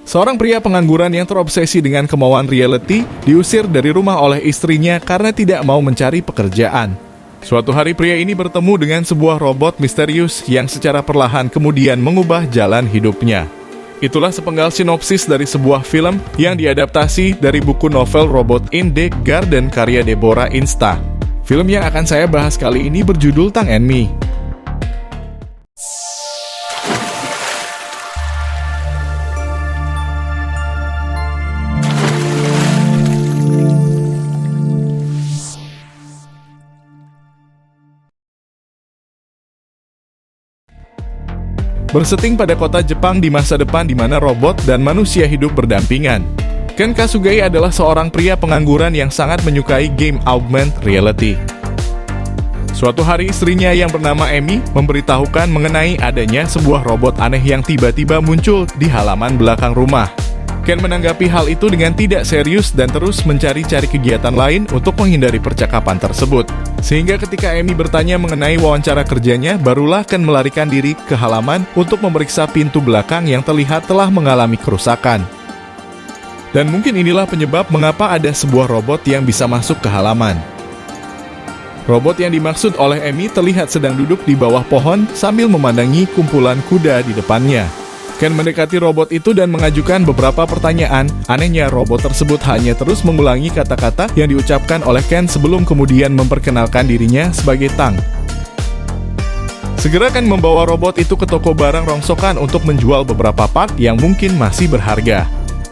Seorang pria pengangguran yang terobsesi dengan kemauan reality diusir dari rumah oleh istrinya karena tidak mau mencari pekerjaan. Suatu hari pria ini bertemu dengan sebuah robot misterius yang secara perlahan kemudian mengubah jalan hidupnya. Itulah sepenggal sinopsis dari sebuah film yang diadaptasi dari buku novel Robot in the Garden karya Deborah Insta. Film yang akan saya bahas kali ini berjudul Tang and Me. Berseting pada kota Jepang di masa depan di mana robot dan manusia hidup berdampingan. Ken Kasugai adalah seorang pria pengangguran yang sangat menyukai game augmented reality. Suatu hari istrinya yang bernama Amy memberitahukan mengenai adanya sebuah robot aneh yang tiba-tiba muncul di halaman belakang rumah. Ken menanggapi hal itu dengan tidak serius dan terus mencari-cari kegiatan lain untuk menghindari percakapan tersebut. Sehingga ketika Amy bertanya mengenai wawancara kerjanya, barulah Ken melarikan diri ke halaman untuk memeriksa pintu belakang yang terlihat telah mengalami kerusakan. Dan mungkin inilah penyebab mengapa ada sebuah robot yang bisa masuk ke halaman. Robot yang dimaksud oleh Amy terlihat sedang duduk di bawah pohon sambil memandangi kumpulan kuda di depannya. Ken mendekati robot itu dan mengajukan beberapa pertanyaan. Anehnya, robot tersebut hanya terus mengulangi kata-kata yang diucapkan oleh Ken sebelum kemudian memperkenalkan dirinya sebagai Tang. Segera Ken membawa robot itu ke toko barang rongsokan untuk menjual beberapa part yang mungkin masih berharga.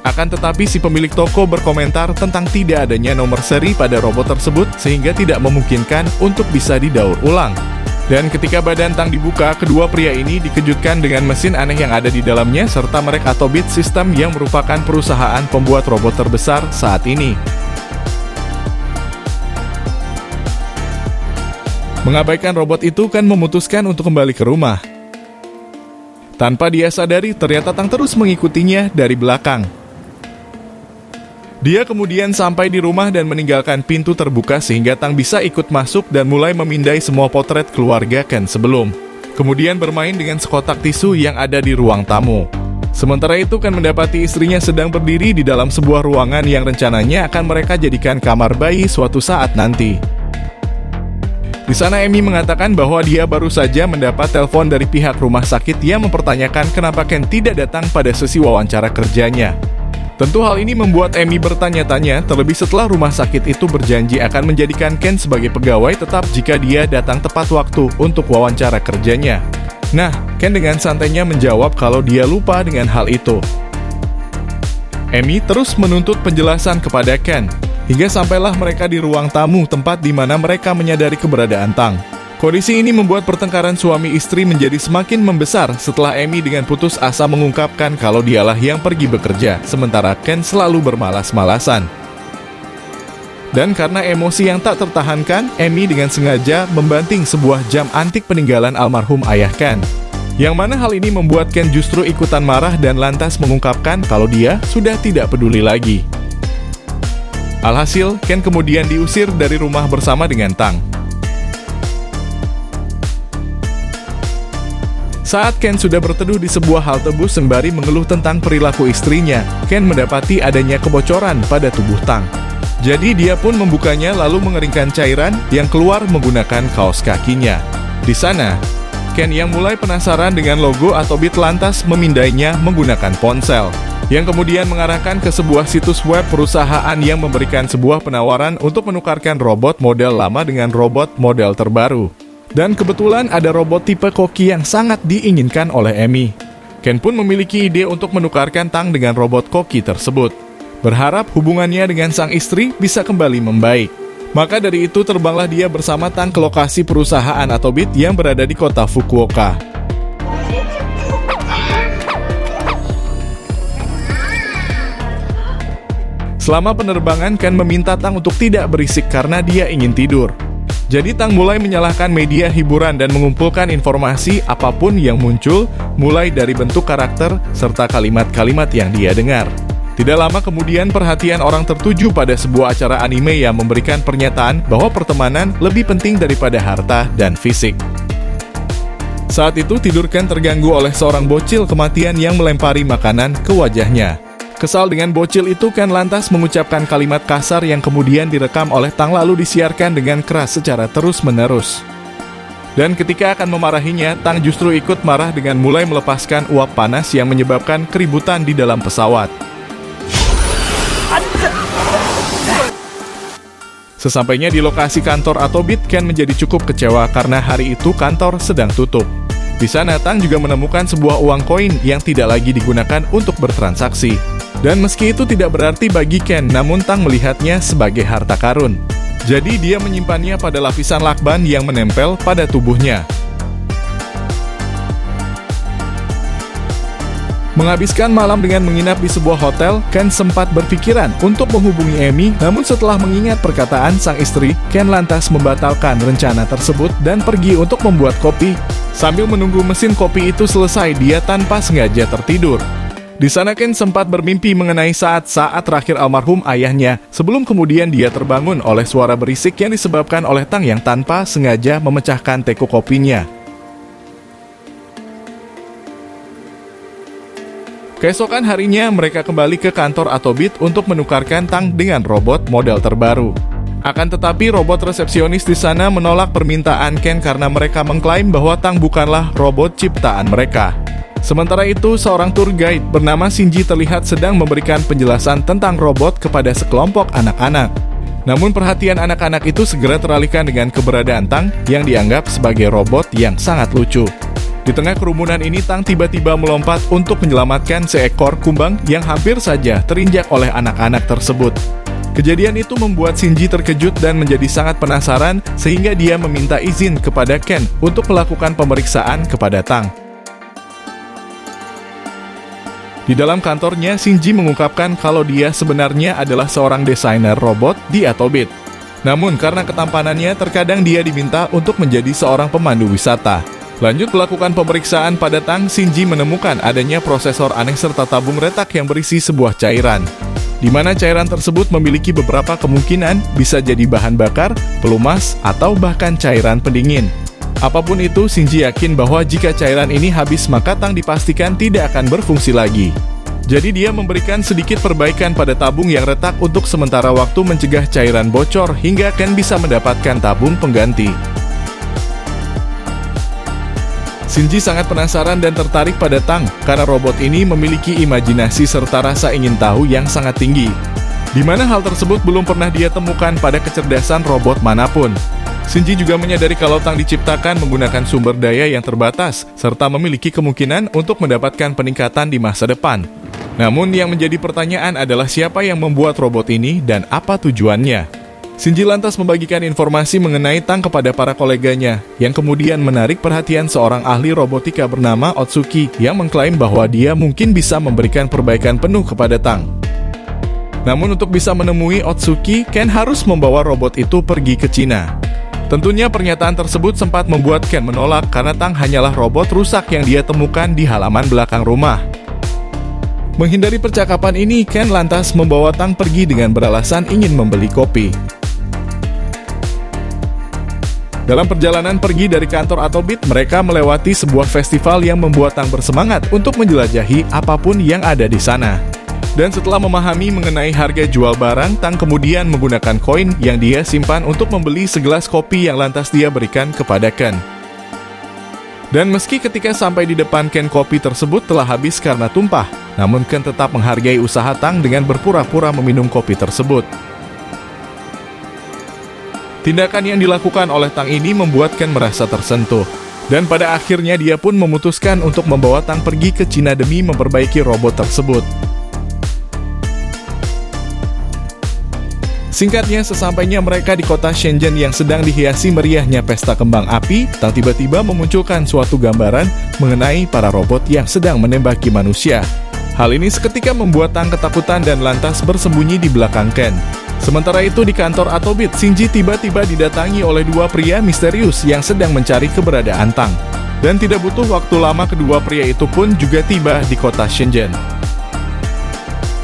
Akan tetapi si pemilik toko berkomentar tentang tidak adanya nomor seri pada robot tersebut sehingga tidak memungkinkan untuk bisa didaur ulang. Dan ketika badan Tang dibuka, kedua pria ini dikejutkan dengan mesin aneh yang ada di dalamnya serta merek Atobit System yang merupakan perusahaan pembuat robot terbesar saat ini. Mengabaikan robot itu, Ken memutuskan untuk kembali ke rumah. Tanpa dia sadari, ternyata Tang terus mengikutinya dari belakang. Dia kemudian sampai di rumah dan meninggalkan pintu terbuka sehingga Tang bisa ikut masuk dan mulai memindai semua potret keluarga Ken sebelum. Kemudian bermain dengan sekotak tisu yang ada di ruang tamu. Sementara itu Ken mendapati istrinya sedang berdiri di dalam sebuah ruangan yang rencananya akan mereka jadikan kamar bayi suatu saat nanti. Di sana Amy mengatakan bahwa dia baru saja mendapat telepon dari pihak rumah sakit yang mempertanyakan kenapa Ken tidak datang pada sesi wawancara kerjanya. Tentu hal ini membuat Amy bertanya-tanya, terlebih setelah rumah sakit itu berjanji akan menjadikan Ken sebagai pegawai tetap jika dia datang tepat waktu untuk wawancara kerjanya. Nah, Ken dengan santainya menjawab kalau dia lupa dengan hal itu. Amy terus menuntut penjelasan kepada Ken, hingga sampailah mereka di ruang tamu tempat di mana mereka menyadari keberadaan Tang. Kondisi ini membuat pertengkaran suami istri menjadi semakin membesar setelah Amy dengan putus asa mengungkapkan kalau dialah yang pergi bekerja, sementara Ken selalu bermalas-malasan. Dan karena emosi yang tak tertahankan, Amy dengan sengaja membanting sebuah jam antik peninggalan almarhum ayah Ken. Yang mana hal ini membuat Ken justru ikutan marah dan lantas mengungkapkan kalau dia sudah tidak peduli lagi. Alhasil, Ken kemudian diusir dari rumah bersama dengan Tang. Saat Ken sudah berteduh di sebuah halte bus sembari mengeluh tentang perilaku istrinya, Ken mendapati adanya kebocoran pada tubuh Tang. Jadi dia pun membukanya lalu mengeringkan cairan yang keluar menggunakan kaos kakinya. Di sana, Ken yang mulai penasaran dengan logo Atobit lantas memindainya menggunakan ponsel, yang kemudian mengarahkan ke sebuah situs web perusahaan yang memberikan sebuah penawaran untuk menukarkan robot model lama dengan robot model terbaru. Dan kebetulan ada robot tipe koki yang sangat diinginkan oleh Amy. Ken pun memiliki ide untuk menukarkan Tang dengan robot koki tersebut, berharap hubungannya dengan sang istri bisa kembali membaik. Maka dari itu terbanglah dia bersama Tang ke lokasi perusahaan Atobit yang berada di kota Fukuoka. Selama penerbangan, Ken meminta Tang untuk tidak berisik karena dia ingin tidur. Jadi Tang mulai menyalahkan media hiburan dan mengumpulkan informasi apapun yang muncul, mulai dari bentuk karakter serta kalimat-kalimat yang dia dengar. Tidak lama kemudian perhatian orang tertuju pada sebuah acara anime yang memberikan pernyataan bahwa pertemanan lebih penting daripada harta dan fisik. Saat itu tidur Ken terganggu oleh seorang bocil kematian yang melempari makanan ke wajahnya. Kesal dengan bocil itu, Ken lantas mengucapkan kalimat kasar yang kemudian direkam oleh Tang lalu disiarkan dengan keras secara terus-menerus. Dan ketika akan memarahinya, Tang justru ikut marah dengan mulai melepaskan uap panas yang menyebabkan keributan di dalam pesawat. Sesampainya di lokasi kantor Atobit, Ken menjadi cukup kecewa karena hari itu kantor sedang tutup. Di sana, Tang juga menemukan sebuah uang koin yang tidak lagi digunakan untuk bertransaksi. Dan meski itu tidak berarti bagi Ken, namun Tang melihatnya sebagai harta karun. Jadi dia menyimpannya pada lapisan lakban yang menempel pada tubuhnya. Menghabiskan malam dengan menginap di sebuah hotel, Ken sempat berpikiran untuk menghubungi Amy, namun setelah mengingat perkataan sang istri, Ken lantas membatalkan rencana tersebut dan pergi untuk membuat kopi. Sambil menunggu mesin kopi itu selesai, dia tanpa sengaja tertidur. Di sana Ken sempat bermimpi mengenai saat-saat terakhir almarhum ayahnya, sebelum kemudian dia terbangun oleh suara berisik yang disebabkan oleh Tang yang tanpa sengaja memecahkan teko kopinya. Keesokan harinya, mereka kembali ke kantor Atobit untuk menukarkan Tang dengan robot model terbaru. Akan tetapi, robot resepsionis di sana menolak permintaan Ken karena mereka mengklaim bahwa Tang bukanlah robot ciptaan mereka. Sementara itu, seorang tour guide bernama Shinji terlihat sedang memberikan penjelasan tentang robot kepada sekelompok anak-anak. Namun perhatian anak-anak itu segera teralihkan dengan keberadaan Tang yang dianggap sebagai robot yang sangat lucu. Di tengah kerumunan ini, Tang tiba-tiba melompat untuk menyelamatkan seekor kumbang yang hampir saja terinjak oleh anak-anak tersebut. Kejadian itu membuat Shinji terkejut dan menjadi sangat penasaran sehingga dia meminta izin kepada Ken untuk melakukan pemeriksaan kepada Tang. Di dalam kantornya, Shinji mengungkapkan kalau dia sebenarnya adalah seorang desainer robot di Atobit. Namun karena ketampanannya, terkadang dia diminta untuk menjadi seorang pemandu wisata. Lanjut melakukan pemeriksaan pada Tang, Shinji menemukan adanya prosesor aneh serta tabung retak yang berisi sebuah cairan, di mana cairan tersebut memiliki beberapa kemungkinan bisa jadi bahan bakar, pelumas, atau bahkan cairan pendingin. Apapun itu, Shinji yakin bahwa jika cairan ini habis maka Tang dipastikan tidak akan berfungsi lagi. Jadi dia memberikan sedikit perbaikan pada tabung yang retak untuk sementara waktu mencegah cairan bocor hingga Ken bisa mendapatkan tabung pengganti. Shinji sangat penasaran dan tertarik pada Tang karena robot ini memiliki imajinasi serta rasa ingin tahu yang sangat tinggi, di mana hal tersebut belum pernah dia temukan pada kecerdasan robot manapun. Shinji juga menyadari kalau Tang diciptakan menggunakan sumber daya yang terbatas serta memiliki kemungkinan untuk mendapatkan peningkatan di masa depan. Namun yang menjadi pertanyaan adalah siapa yang membuat robot ini dan apa tujuannya. Shinji lantas membagikan informasi mengenai Tang kepada para koleganya, yang kemudian menarik perhatian seorang ahli robotika bernama Otsuki yang mengklaim bahwa dia mungkin bisa memberikan perbaikan penuh kepada Tang. Namun untuk bisa menemui Otsuki, Ken harus membawa robot itu pergi ke Cina. Tentunya pernyataan tersebut sempat membuat Ken menolak karena Tang hanyalah robot rusak yang dia temukan di halaman belakang rumah. Menghindari percakapan ini, Ken lantas membawa Tang pergi dengan beralasan ingin membeli kopi. Dalam perjalanan pergi dari kantor Atobit, mereka melewati sebuah festival yang membuat Tang bersemangat untuk menjelajahi apapun yang ada di sana. Dan setelah memahami mengenai harga jual barang, Tang kemudian menggunakan koin yang dia simpan untuk membeli segelas kopi yang lantas dia berikan kepada Ken. Dan meski ketika sampai di depan Ken kopi tersebut telah habis karena tumpah, namun Ken tetap menghargai usaha Tang dengan berpura-pura meminum kopi tersebut. Tindakan yang dilakukan oleh Tang ini membuat Ken merasa tersentuh. Dan pada akhirnya dia pun memutuskan untuk membawa Tang pergi ke Cina demi memperbaiki robot tersebut. Singkatnya, sesampainya mereka di kota Shenzhen yang sedang dihiasi meriahnya pesta kembang api, Tang tiba-tiba memunculkan suatu gambaran mengenai para robot yang sedang menembaki manusia. Hal ini seketika membuat Tang ketakutan dan lantas bersembunyi di belakang Ken. Sementara itu di kantor Atobit, Shinji tiba-tiba didatangi oleh dua pria misterius yang sedang mencari keberadaan Tang. Dan tidak butuh waktu lama kedua pria itu pun juga tiba di kota Shenzhen.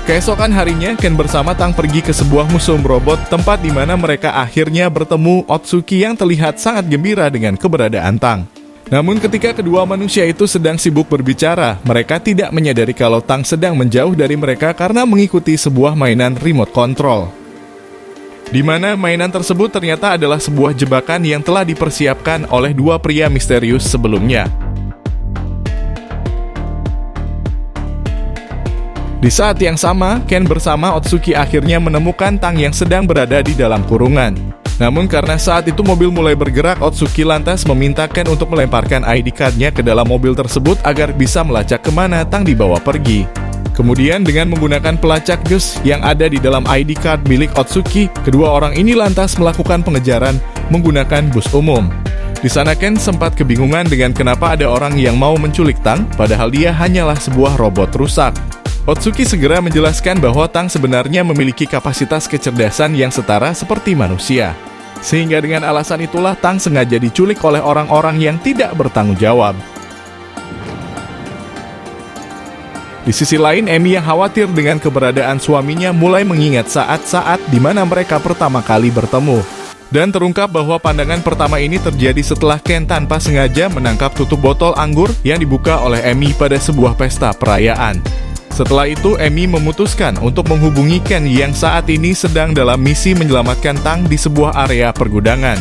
Keesokan harinya, Ken bersama Tang pergi ke sebuah museum robot, tempat di mana mereka akhirnya bertemu Otsuki yang terlihat sangat gembira dengan keberadaan Tang. Namun ketika kedua manusia itu sedang sibuk berbicara, mereka tidak menyadari kalau Tang sedang menjauh dari mereka karena mengikuti sebuah mainan remote control. Di mana mainan tersebut ternyata adalah sebuah jebakan yang telah dipersiapkan oleh dua pria misterius sebelumnya. Di saat yang sama, Ken bersama Otsuki akhirnya menemukan Tang yang sedang berada di dalam kurungan. Namun karena saat itu mobil mulai bergerak, Otsuki lantas meminta Ken untuk melemparkan ID card-nya ke dalam mobil tersebut agar bisa melacak kemana Tang dibawa pergi. Kemudian dengan menggunakan pelacak gas yang ada di dalam ID card milik Otsuki, kedua orang ini lantas melakukan pengejaran menggunakan bus umum. Di sana Ken sempat kebingungan dengan kenapa ada orang yang mau menculik Tang, padahal dia hanyalah sebuah robot rusak. Otsuki segera menjelaskan bahwa Tang sebenarnya memiliki kapasitas kecerdasan yang setara seperti manusia. Sehingga dengan alasan itulah Tang sengaja diculik oleh orang-orang yang tidak bertanggung jawab. Di sisi lain, Emi yang khawatir dengan keberadaan suaminya mulai mengingat saat-saat di mana mereka pertama kali bertemu. Dan terungkap bahwa pandangan pertama ini terjadi setelah Ken tanpa sengaja menangkap tutup botol anggur yang dibuka oleh Emi pada sebuah pesta perayaan. Setelah itu, Emi memutuskan untuk menghubungi Ken yang saat ini sedang dalam misi menyelamatkan Tang di sebuah area pergudangan.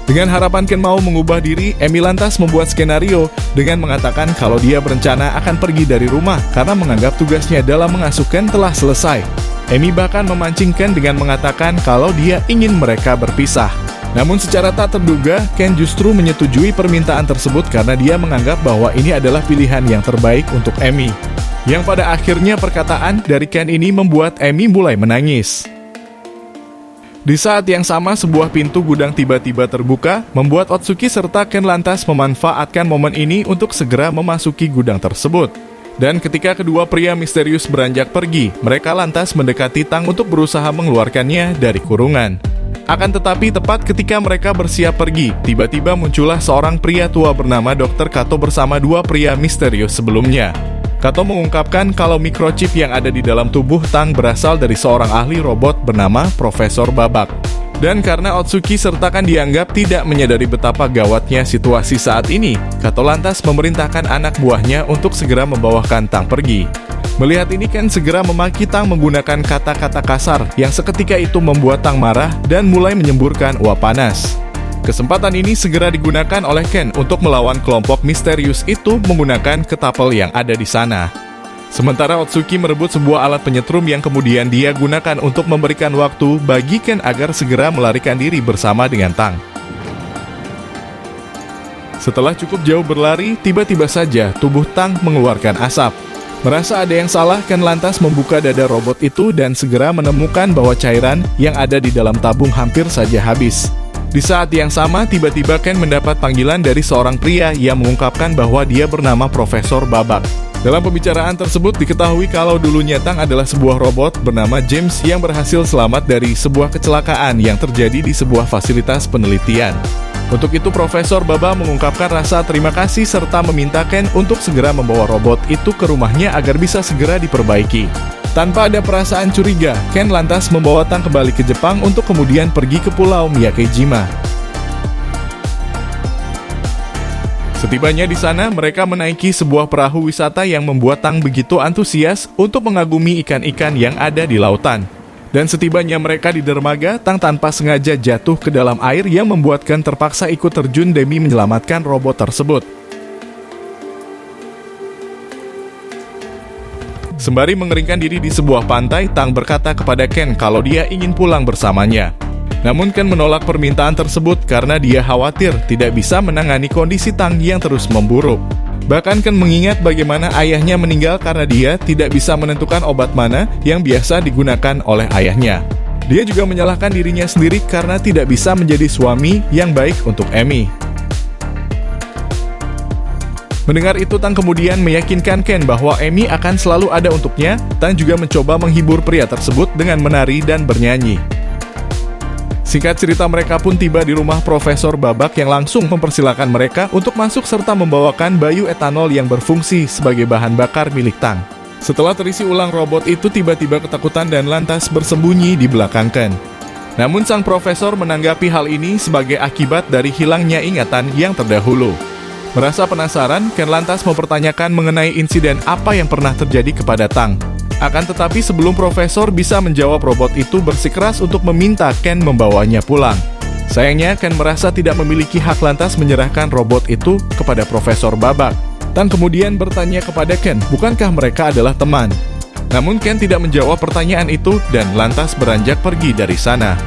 Dengan harapan Ken mau mengubah diri, Emi lantas membuat skenario dengan mengatakan kalau dia berencana akan pergi dari rumah karena menganggap tugasnya dalam mengasuh Ken telah selesai. Emi bahkan memancing Ken dengan mengatakan kalau dia ingin mereka berpisah. Namun secara tak terduga, Ken justru menyetujui permintaan tersebut karena dia menganggap bahwa ini adalah pilihan yang terbaik untuk Emi. Yang pada akhirnya perkataan dari Ken ini membuat Emi mulai menangis. Di saat yang sama, sebuah pintu gudang tiba-tiba terbuka, membuat Otsuki serta Ken lantas memanfaatkan momen ini untuk segera memasuki gudang tersebut. Dan ketika kedua pria misterius beranjak pergi, mereka lantas mendekati Tang untuk berusaha mengeluarkannya dari kurungan. Akan tetapi tepat ketika mereka bersiap pergi, tiba-tiba muncullah seorang pria tua bernama Dr. Kato bersama dua pria misterius sebelumnya. Kato mengungkapkan kalau microchip yang ada di dalam tubuh Tang berasal dari seorang ahli robot bernama Profesor Babak. Dan karena Otsuki serta Ken dianggap tidak menyadari betapa gawatnya situasi saat ini, Kato lantas memerintahkan anak buahnya untuk segera membawakan Tang pergi. Melihat ini, Ken segera memaki Tang menggunakan kata-kata kasar yang seketika itu membuat Tang marah dan mulai menyemburkan uap panas. Kesempatan ini segera digunakan oleh Ken untuk melawan kelompok misterius itu menggunakan ketapel yang ada di sana. Sementara Otsuki merebut sebuah alat penyetrum yang kemudian dia gunakan untuk memberikan waktu bagi Ken agar segera melarikan diri bersama dengan Tang. Setelah cukup jauh berlari, tiba-tiba saja tubuh Tang mengeluarkan asap. Merasa ada yang salah, Ken lantas membuka dada robot itu dan segera menemukan bahwa cairan yang ada di dalam tabung hampir saja habis. Di saat yang sama, tiba-tiba Ken mendapat panggilan dari seorang pria yang mengungkapkan bahwa dia bernama Profesor Babak. Dalam pembicaraan tersebut diketahui kalau dulunya Tang adalah sebuah robot bernama James yang berhasil selamat dari sebuah kecelakaan yang terjadi di sebuah fasilitas penelitian. Untuk itu Profesor Babak mengungkapkan rasa terima kasih serta meminta Ken untuk segera membawa robot itu ke rumahnya agar bisa segera diperbaiki. Tanpa ada perasaan curiga, Ken lantas membawa Tang kembali ke Jepang untuk kemudian pergi ke pulau Miyakejima. Setibanya di sana, mereka menaiki sebuah perahu wisata yang membuat Tang begitu antusias untuk mengagumi ikan-ikan yang ada di lautan. Dan setibanya mereka di dermaga, Tang tanpa sengaja jatuh ke dalam air yang membuat Ken terpaksa ikut terjun demi menyelamatkan robot tersebut. Sembari mengeringkan diri di sebuah pantai, Tang berkata kepada Ken kalau dia ingin pulang bersamanya. Namun Ken menolak permintaan tersebut karena dia khawatir tidak bisa menangani kondisi Tang yang terus memburuk. Bahkan Ken mengingat bagaimana ayahnya meninggal karena dia tidak bisa menentukan obat mana yang biasa digunakan oleh ayahnya. Dia juga menyalahkan dirinya sendiri karena tidak bisa menjadi suami yang baik untuk Emi. Mendengar itu, Tang kemudian meyakinkan Ken bahwa Emi akan selalu ada untuknya. Tang juga mencoba menghibur pria tersebut dengan menari dan bernyanyi. Singkat cerita, mereka pun tiba di rumah Profesor Babak yang langsung mempersilahkan mereka untuk masuk serta membawakan bayu etanol yang berfungsi sebagai bahan bakar milik Tang. Setelah terisi ulang, robot itu tiba-tiba ketakutan dan lantas bersembunyi di belakang Ken. Namun sang profesor menanggapi hal ini sebagai akibat dari hilangnya ingatan yang terdahulu. Merasa penasaran, Ken lantas mempertanyakan mengenai insiden apa yang pernah terjadi kepada Tang. Akan tetapi sebelum Profesor bisa menjawab, robot itu bersikeras untuk meminta Ken membawanya pulang. Sayangnya, Ken merasa tidak memiliki hak lantas menyerahkan robot itu kepada Profesor Babak. Tang kemudian bertanya kepada Ken, bukankah mereka adalah teman? Namun Ken tidak menjawab pertanyaan itu dan lantas beranjak pergi dari sana.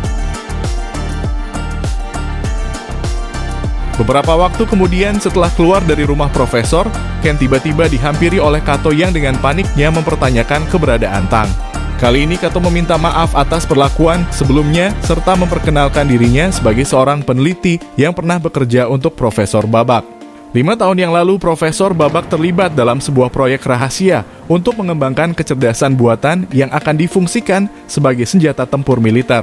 Beberapa waktu kemudian setelah keluar dari rumah Profesor, Ken tiba-tiba dihampiri oleh Kato yang dengan paniknya mempertanyakan keberadaan Tang. Kali ini Kato meminta maaf atas perlakuan sebelumnya serta memperkenalkan dirinya sebagai seorang peneliti yang pernah bekerja untuk Profesor Babak. 5 tahun yang lalu Profesor Babak terlibat dalam sebuah proyek rahasia untuk mengembangkan kecerdasan buatan yang akan difungsikan sebagai senjata tempur militer.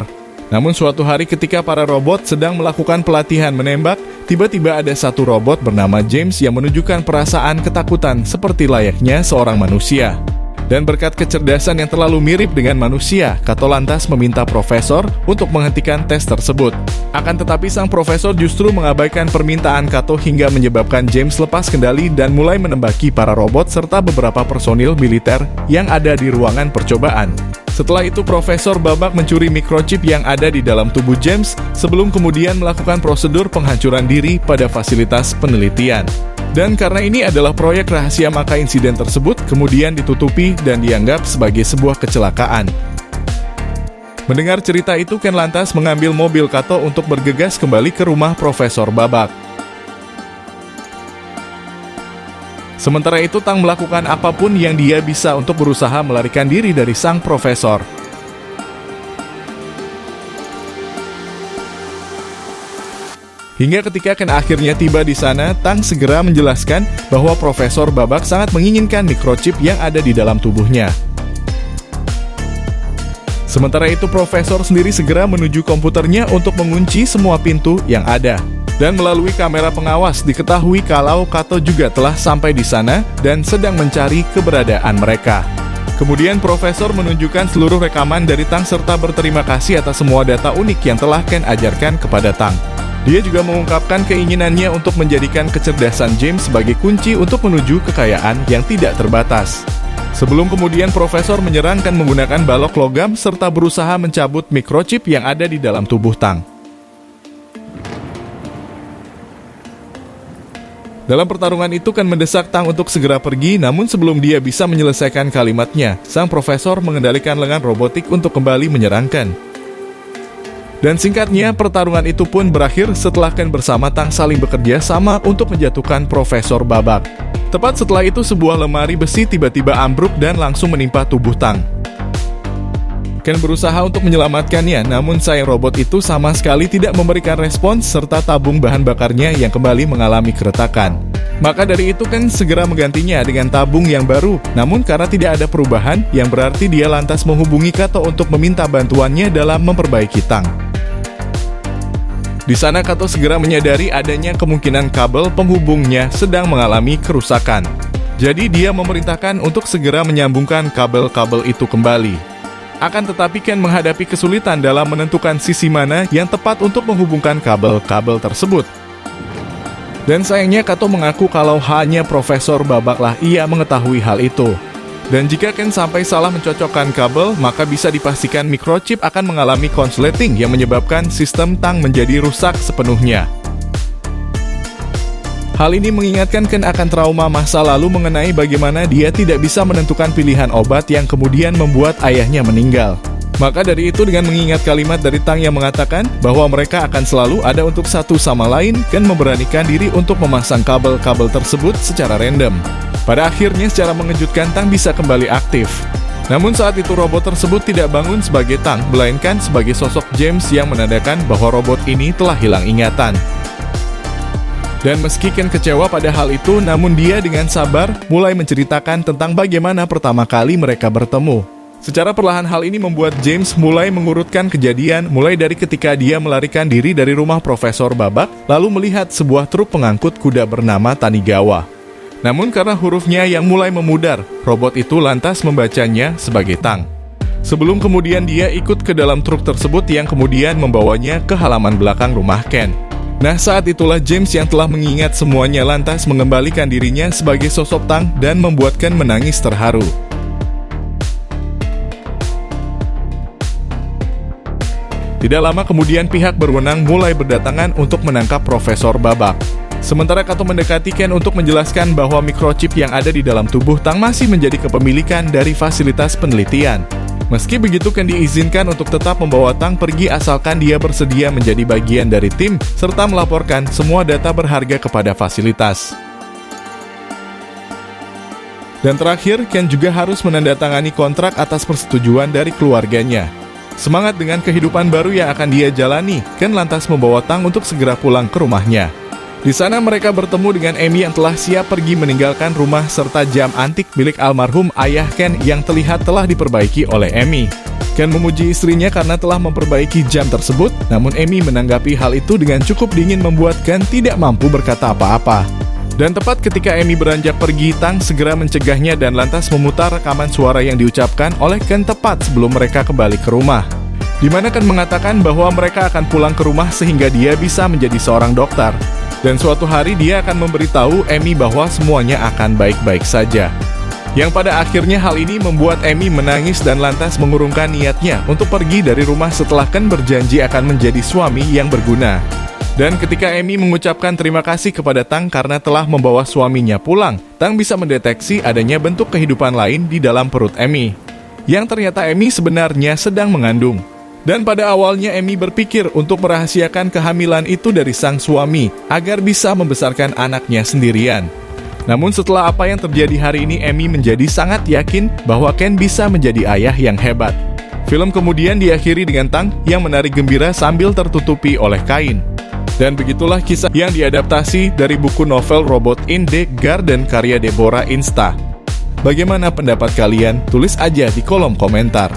Namun suatu hari ketika para robot sedang melakukan pelatihan menembak, tiba-tiba ada satu robot bernama James yang menunjukkan perasaan ketakutan seperti layaknya seorang manusia. Dan berkat kecerdasan yang terlalu mirip dengan manusia, Kato lantas meminta Profesor untuk menghentikan tes tersebut. Akan tetapi sang Profesor justru mengabaikan permintaan Kato hingga menyebabkan James lepas kendali dan mulai menembaki para robot serta beberapa personil militer yang ada di ruangan percobaan. Setelah itu Profesor Babak mencuri microchip yang ada di dalam tubuh James sebelum kemudian melakukan prosedur penghancuran diri pada fasilitas penelitian. Dan karena ini adalah proyek rahasia, maka insiden tersebut kemudian ditutupi dan dianggap sebagai sebuah kecelakaan. Mendengar cerita itu, Ken lantas mengambil mobil Kato untuk bergegas kembali ke rumah Profesor Babak. Sementara itu, Tang melakukan apapun yang dia bisa untuk berusaha melarikan diri dari sang Profesor. Hingga ketika Ken akhirnya tiba di sana, Tang segera menjelaskan bahwa Profesor Babak sangat menginginkan microchip yang ada di dalam tubuhnya. Sementara itu, Profesor sendiri segera menuju komputernya untuk mengunci semua pintu yang ada. Dan melalui kamera pengawas diketahui kalau Kato juga telah sampai di sana dan sedang mencari keberadaan mereka. Kemudian Profesor menunjukkan seluruh rekaman dari Tang serta berterima kasih atas semua data unik yang telah Ken ajarkan kepada Tang. Dia juga mengungkapkan keinginannya untuk menjadikan kecerdasan James sebagai kunci untuk menuju kekayaan yang tidak terbatas. Sebelum kemudian Profesor menyerangkan menggunakan balok logam serta berusaha mencabut microchip yang ada di dalam tubuh Tang. Dalam pertarungan itu Ken mendesak Tang untuk segera pergi, namun sebelum dia bisa menyelesaikan kalimatnya, sang Profesor mengendalikan lengan robotik untuk kembali menyerang Ken. Dan singkatnya, pertarungan itu pun berakhir setelah Ken bersama Tang saling bekerja sama untuk menjatuhkan Profesor Babak. Tepat setelah itu, sebuah lemari besi tiba-tiba ambruk dan langsung menimpa tubuh Tang. Ken berusaha untuk menyelamatkannya, namun sayang robot itu sama sekali tidak memberikan respons serta tabung bahan bakarnya yang kembali mengalami keretakan. Maka dari itu Ken segera menggantinya dengan tabung yang baru, namun karena tidak ada perubahan, yang berarti dia lantas menghubungi Kato untuk meminta bantuannya dalam memperbaiki Tang. Di sana Kato segera menyadari adanya kemungkinan kabel penghubungnya sedang mengalami kerusakan. Jadi dia memerintahkan untuk segera menyambungkan kabel-kabel itu kembali. Akan tetapi Ken menghadapi kesulitan dalam menentukan sisi mana yang tepat untuk menghubungkan kabel-kabel tersebut. Dan sayangnya Kato mengaku kalau hanya Profesor Babaklah ia mengetahui hal itu. Dan jika Ken sampai salah mencocokkan kabel, maka bisa dipastikan microchip akan mengalami konsleting yang menyebabkan sistem Tang menjadi rusak sepenuhnya. Hal ini mengingatkan Ken akan trauma masa lalu mengenai bagaimana dia tidak bisa menentukan pilihan obat yang kemudian membuat ayahnya meninggal. Maka dari itu, dengan mengingat kalimat dari Tang yang mengatakan bahwa mereka akan selalu ada untuk satu sama lain, Ken memberanikan diri untuk memasang kabel-kabel tersebut secara random. Pada akhirnya secara mengejutkan Tang bisa kembali aktif. Namun saat itu robot tersebut tidak bangun sebagai Tang, melainkan sebagai sosok James yang menandakan bahwa robot ini telah hilang ingatan. Dan meski Ken kecewa pada hal itu, namun dia dengan sabar mulai menceritakan tentang bagaimana pertama kali mereka bertemu. Secara perlahan hal ini membuat James mulai mengurutkan kejadian mulai dari ketika dia melarikan diri dari rumah Profesor Babak, lalu melihat sebuah truk pengangkut kuda bernama Tanigawa. Namun karena hurufnya yang mulai memudar, robot itu lantas membacanya sebagai Tang. Sebelum kemudian dia ikut ke dalam truk tersebut yang kemudian membawanya ke halaman belakang rumah Ken. Nah, saat itulah James yang telah mengingat semuanya lantas mengembalikan dirinya sebagai sosok Tang dan membuatkan menangis terharu. Tidak lama kemudian pihak berwenang mulai berdatangan untuk menangkap Profesor Babak. Sementara Kato mendekati Ken untuk menjelaskan bahwa microchip yang ada di dalam tubuh Tang masih menjadi kepemilikan dari fasilitas penelitian. Meski begitu, Ken diizinkan untuk tetap membawa Tang pergi asalkan dia bersedia menjadi bagian dari tim, serta melaporkan semua data berharga kepada fasilitas. Dan terakhir, Ken juga harus menandatangani kontrak atas persetujuan dari keluarganya. Semangat dengan kehidupan baru yang akan dia jalani, Ken lantas membawa Tang untuk segera pulang ke rumahnya. Di sana mereka bertemu dengan Amy yang telah siap pergi meninggalkan rumah serta jam antik milik almarhum ayah Ken yang terlihat telah diperbaiki oleh Amy. Ken memuji istrinya karena telah memperbaiki jam tersebut, namun Amy menanggapi hal itu dengan cukup dingin membuat Ken tidak mampu berkata apa-apa. Dan tepat ketika Amy beranjak pergi, Tang segera mencegahnya dan lantas memutar rekaman suara yang diucapkan oleh Ken tepat sebelum mereka kembali ke rumah. Di mana Ken mengatakan bahwa mereka akan pulang ke rumah sehingga dia bisa menjadi seorang dokter. Dan suatu hari dia akan memberitahu Amy bahwa semuanya akan baik-baik saja. Yang pada akhirnya hal ini membuat Amy menangis dan lantas mengurungkan niatnya untuk pergi dari rumah setelah Ken berjanji akan menjadi suami yang berguna. Dan ketika Amy mengucapkan terima kasih kepada Tang karena telah membawa suaminya pulang, Tang bisa mendeteksi adanya bentuk kehidupan lain di dalam perut Amy. Yang ternyata Amy sebenarnya sedang mengandung. Dan pada awalnya Amy berpikir untuk merahasiakan kehamilan itu dari sang suami agar bisa membesarkan anaknya sendirian. Namun setelah apa yang terjadi hari ini, Amy menjadi sangat yakin bahwa Ken bisa menjadi ayah yang hebat. Film kemudian diakhiri dengan Tang yang menari gembira sambil tertutupi oleh kain. Dan begitulah kisah yang diadaptasi dari buku novel Robot in the Garden karya Deborah Insta. Bagaimana pendapat kalian? Tulis aja di kolom komentar.